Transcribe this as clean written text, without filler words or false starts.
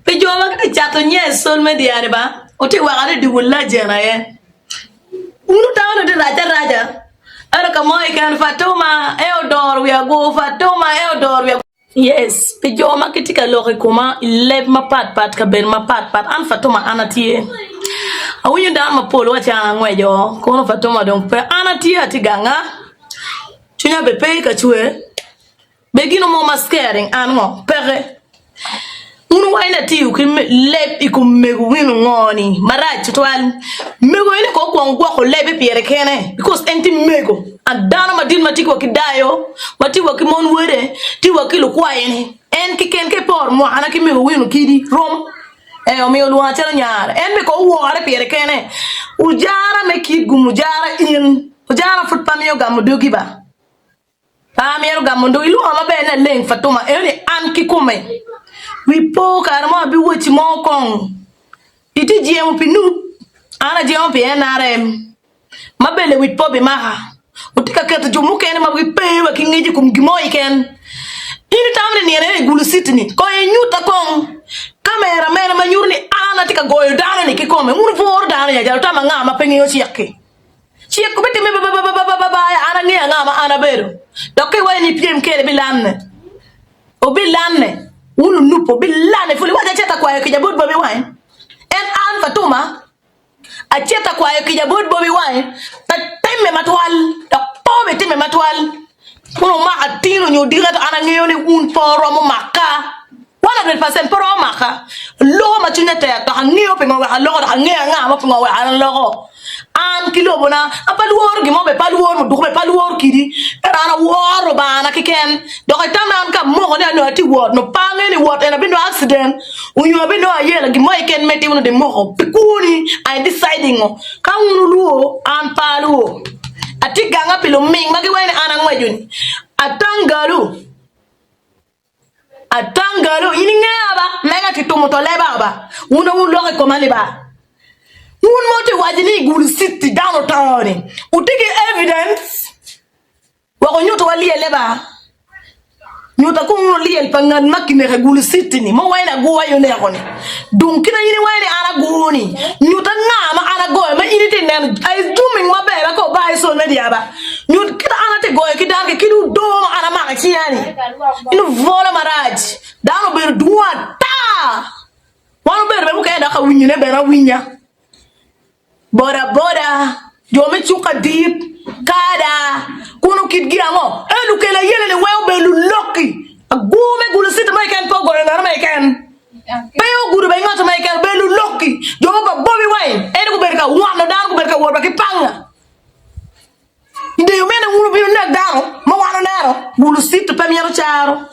Pijoma ka chato nye sol media ne ba. Oti wakare di wula jena ye. Unu tawo de raja. Ara kamoy kan Fatuma Eodor we go Fatuma Eodor we. Yes, pijoma kitika lori kuma ileb ma pat ka ben ma pat an Fatuma anatie. Awunyu dan ma polo wacha ngwejo kono Fatuma donc pe anatie atiganga. Chunya bepe ka chue. Begino mo mascaring ango pere. Unu waina tiu ki leb ikum megu winu ngoni maraj tutwal mego ile ko kwangwa ko lebe piere kene because enti mego adana madin matiko kidayo matiko ki mon wede ti wakilo kwaene en ki ken ke por mo ana ki mego winu kidi rom o mi oluwa chero nyar en me ko wore piere kene ujara me kid gumujara in ujara fut pamio gamudogi ba pamio gamudo ilu ama be na leng Fatuma ene an ki kume. We poke arma bi wuchi mo kong. Iti jiem pinu. Ana jiem pi NRM. Mabele with Bobi maha. Utika kete jumu kene ma we pay wa kingeji kum gimo iken. Ini tamne ni ene Gulu sitini. Ko e nyuta kong. Kamera mena manyurni ana tika goyo dana ni kikome. Munu for dana ya jalo tama ngama pengi yo chiake. Chiake bete me ba ana ngia ngama ana bero. Doke wa ni piem kele bilanne. Obilanne. Unu nupo bilane fuli wacha cheta kwa kijabud Bobi wine en an Fatuma a cheta kwa kijabud Bobi wine ta teme matwal ta pobe teme matwal kuno ma atino nyo diga to anangeyo ni un poro mo maka 100% poro maka lo ma chunya te to hangiyo pe ngawa lo to hangiya nga ma pe ngawa an lo an kilo bona apaluor gi mo be paluor mo dugbe paluor kidi era woro bana kiken do ko tamam ka mo ne no ati word no pange ni word ena bindo accident unyo bindo ayela gi mo iken meti uno de mo pikuni I deciding ka unu luo an paluo ati ganga pilo ming magi wene ana ngwejuni atangalu ini ngaba mega titumo to leba ba uno lo ko komani ba. Un moti wajini Gulu city down town. Utiki evidence. Wako nyuto wali eleba. Nyuta kumu li el pangan makine Gulu city ni. Mo waina goa yone yakone. Dunkina yini waina ana goni. Nyuta ngama ana goa. Ma ini tenen. I dooming mabela ko ba iso media ba. Nyuta kita ana te goa kidange kidu doma ana maka chiani. Inu vola maraj. Dano beru duwa ta. Wano beru beru kaya daka winyune bera winya. Boda jome chuka deep kada kuno kidgira ngo elu kela yele le wew belu loki agume Gulu sit mai kan pogo na mai kan peyo guru be ngato mai kan belu loki jome ba Bobi wine elu berka wano dan ko berka worba ki panga inde yo mena ngulu bi nek daro mo wano naro Gulu sit pamiero charo